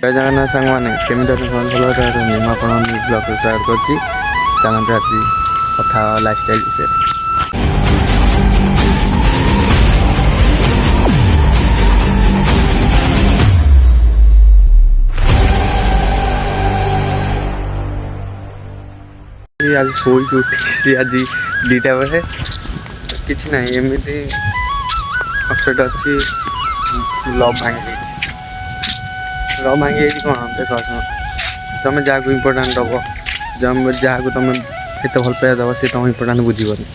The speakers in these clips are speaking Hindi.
जय जगन्नाथ सांग मैंने केमी भल आप ब्लग स्टार्ट कर चलते आज कथा लाइफस्टाइल विषय। आज शोक उठी आज 2टा बेले कि ना एमती अपसेट अच्छी लव भांगी लव भांगी कौन देख तुम जहाँ को इम्पोर्टाट दब जहाँ को तुम एत भल पाइबा दब सी तुम इम्पोर्टाट बुझीबनी।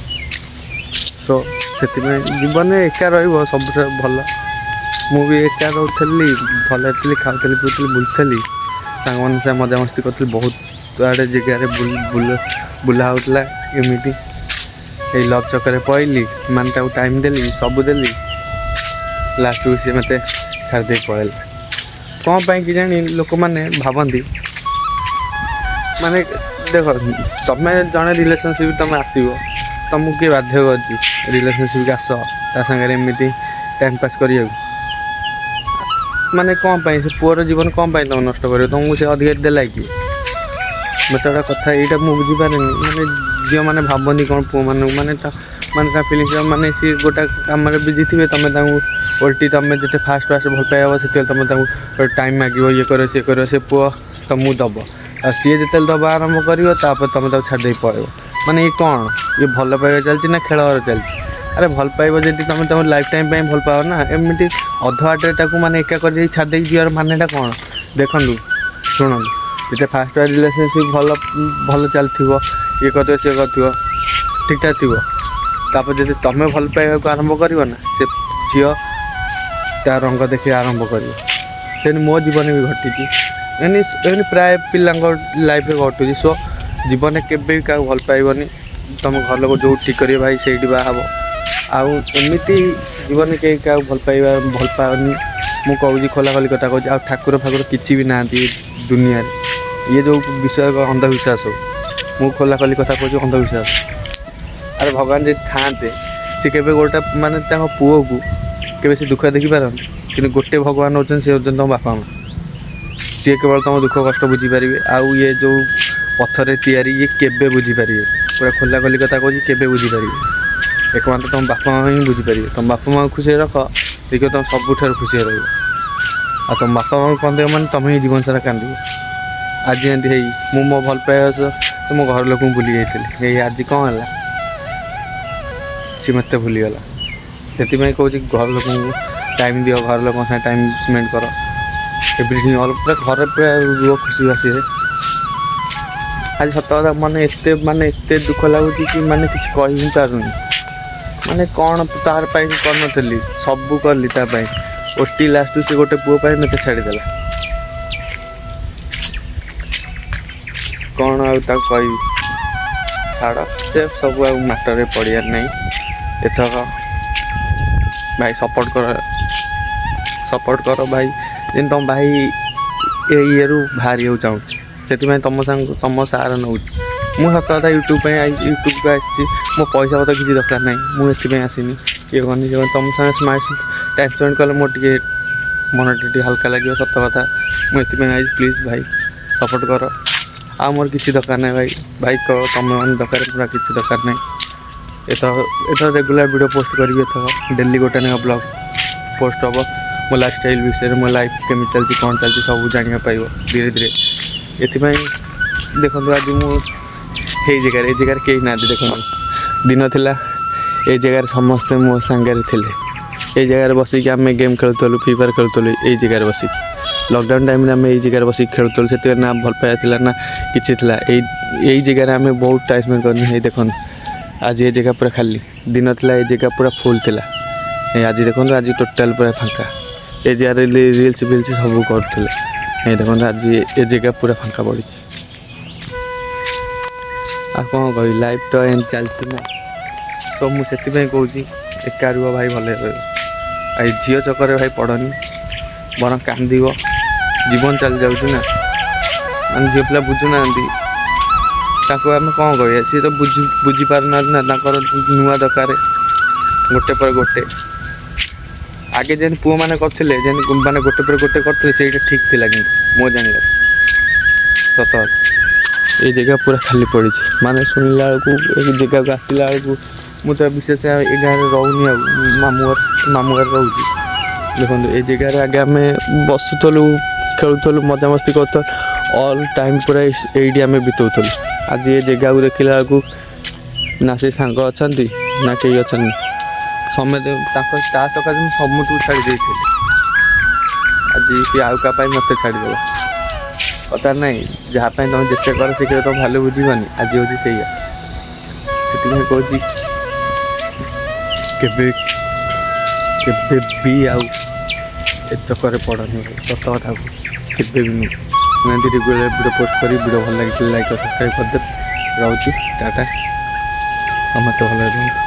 सो से जीवन एका सब भल मुझे एका रोली भल थी खाऊली पीती बुलूली सांग मान से मजामस्ती करी बहुत आड़े जगार बुला होता एमती लव चक्कर पड़ली मान टाइम देली सब देली लास्ट को सी मत छाड़दे पड़ेगा कौन पाई कि जानी लोक मैंने भावती माने देख तुम जड़े रिलेशनशिप तुम आसो तुमको किए बाध्य कर रिलेशनशिप आस सागर एमती टाइम पास कर माने कौन पाई से पुअर जीवन कौन पाई तुम नष्ट कर तुमको से अधिकार देला कि मत गोटे कथा यहाँ मुझे बुझीपारे माने झील मैंने भावती कौन पुओ मानू माने माने फिलिंग्स माने सी गोटे कम बिजी थे तुम उल्टी तुम जिते फास्ट फास्ट भल पाइब से तुम टाइम मांग ये कर सी कर से पुओ तुमको दब आ सी जो दब आरंभ कर तुम छाड़ी पड़ो माने ये कौन ये भल पाइबा चलती ना खेल चलती अरे भल पाइब जी तुम तुम लाइफ टाइम भल पाओ ना एमती अध आटे माने एका कर छाड़ी जीवार मानेटा कौन देखु शुणु जिते फास्ट रिलेशनशिप भल भल चलती ये कर सी कर ठीक ठाक थी तापर जब तुम भल पाइबा को आरंभ कर ना से झील ता रंग देखिए आरंभ कर मो जीवन भी घटी प्राय पिला लाइफ घटू सो जीवन के क्या भल पाइबनी तुम घर लोग जो ठीक कर भाई से बाहब आमती जीवन के क्या भल पाइबा भल पानी मुझे कहूँ खोला खोली कथा कहूँ आ ठाकुर फाकुर किसी भी ना दुनिया ये जो विषय अंधविश्वास हो मु खोला खोली कथा कहूँ अंधविश्वास अरे भगवान जी थाते सी के गोटे माने पुओ को के दुख देखिपार कि गोटे भगवान होते सी होते तुम बापा माँ सी केवल तुम दुख कष्ट बुझीपारे आउ ये जो पथर तैयारी ये केबे बुझीपारे पूरा खोला खोली कथा कहूँ केबे बुझीपारे एकमात्र तुम बापा माँ ही बुझीपारे तुम बापा माँ खुशी रख देखिए तुम सबुठ खुशी रहा तुम बापा माँ कंदे मैंने तुम ही जीवन सारा कांद आज एमती मु मो भल पाइबा तो मो घर लोक भूली जाइए आज कौन है सी मत भूलीगला से कहूँ घर लोक टाइम दियो घर लोक टाइम स्पेंड कर एवरीथिंग ऑल पूरा घर पूरा रुह खुशी बासी आज सत कथा माने एत दुख लगुच कि माने किसी कही पारूनी माने कौन तार पाई कर सब कली ओटी लास्ट से गोटे पुओ पाई मत छाड़देला कौन आउ कह छाड़ से सब मैटर पड़ियार नहीं एथक भाई सपोर्ट कर भाई जेन तुम भाई ये रू बाहरी हो चाहूँ से तुम सांग तुम सारा नौ मुझे सत कथा यूट्यूब यूट्यूब को आसी मो पैसा पता किसी दरकार ना मुझे आसनी ये कहनी तुम सागे टाइम स्पेंड कले मोटे मन हल्का लगे सत कथा मुझे आई प्लीज भाई सपोर्ट कर आ मोर किसी दरकार ना भाई कह तुम मैंने दरकार पूरा किसी दरकार ना एथर रेगुलर वीडियो पोस्ट करी एथर डेली गोटे ना ब्लॉग पोस्ट हम मो लाइफस्टाइल विषय मो लाइफ केमी चलती कौन चलती सब जाना पाइब धीरे धीरे ये देखो आज मुझे जगार कहीं ना देखो दिन थिला ये जगार समस्ते मो सांगे थे ये जगार बसिक आम गेम खेलुलु फ्री फायर खेलुलु ये जगार बसिक लॉकडाउन टाइम आम ये जगार बसिक खेलुलु से ना भल पाइबा ना किसी यही जगार आम बहुत टाइम स्पेंड कर देखो आज ये जगह पूरा खाली दिन थिला ये जगह पूरा फुल थिला आज देखो आज टोटाल पूरा फांका ये जगह रिल्स फिल्स सब करुले देखो आज ये जगह पूरा फांका पड़ी आ कौन कह लाइफ तो एम चलती ना तो मुझे कहूँ एका रुह भाई भले रही झील चक्कर भाई पड़नी बर कांद जीवन चली जाऊँ ना मान झील पिला बुझुना आम कौन कह सी तो बुझीपारना ना नुआ दरकार गोटे पर गोटे आगे जेन पुओ मैंने करते माने गोटे पर गोटे करते ठीक थी। ମୋ ଜାଣିବାରେ ସତ କଥା। ଏ ଜାଗା ପୁରା ଖାଲି ପଡ଼ିଛି, ମାନେ ଶୁଣିଲା ବେଳକୁ ଏ ଜାଗାକୁ ଆସିଲା ବେଳକୁ ମୁଁ ତ ବିଶେଷ ଏ ଗାଁରେ ରହୁନି, ଆଉ ମାମୁଁ ଘରେ ରହୁଛି। ଦେଖନ୍ତୁ ଏ ଜାଗାରେ ଆଗେ ଆମେ ବସୁଥିଲୁ, ଖେଳୁଥିଲୁ, ମଜାମସ୍ତି କରୁଥିଲୁ, ଅଲ୍ ଟାଇମ୍ ପୁରା ଏଇଠି ଆମେ ବିତାଉଥିଲୁ। ଆଜି ଏ ଜାଗାକୁ ଦେଖିଲା ବେଳକୁ ନା ସେ ସାଙ୍ଗ ଅଛନ୍ତି ନା କେହି ଅଛନ୍ତି। ସମସ୍ତେ ତା ସକାଶେ ମୁଁ ସମସ୍ତଙ୍କୁ ଛାଡ଼ି ଦେଇଥିଲି, ଆଜି ସିଏ ଆଉ କାହା ପାଇଁ ମୋତେ ଛାଡ଼ିଦେଲା। କଥା ନାହିଁ, ଯାହା ପାଇଁ ତୁମେ ଯେତେ କର ସେ କେବେ ତୁମ ଭାଲ୍ୟୁ ବୁଝିବନି। ଆଜି ହେଉଛି ସେଇଆ। ସେଥିପାଇଁ କହୁଛି କେବେ ବି ଆଉ ଏ ଚକ୍କରରେ ପଡ଼ନି ଭାଇ, ସତ କଥା କହୁଛି, କେବେ ବି ନୁହେଁ। ମୁଁ ଏମିତି ରେଗୁଲାର ଭିଡ଼ିଓ ପୋଷ୍ଟ କରି, ଭିଡ଼ିଓ ଭଲ ଲାଗିଥିଲେ ଲାଇକ୍ ଆଉ ସବସ୍କ୍ରାଇବ୍ କରିଦେବେ। ରହୁଛି, ଟାଟା, ସମସ୍ତେ ଭଲରେ ରୁହନ୍ତୁ।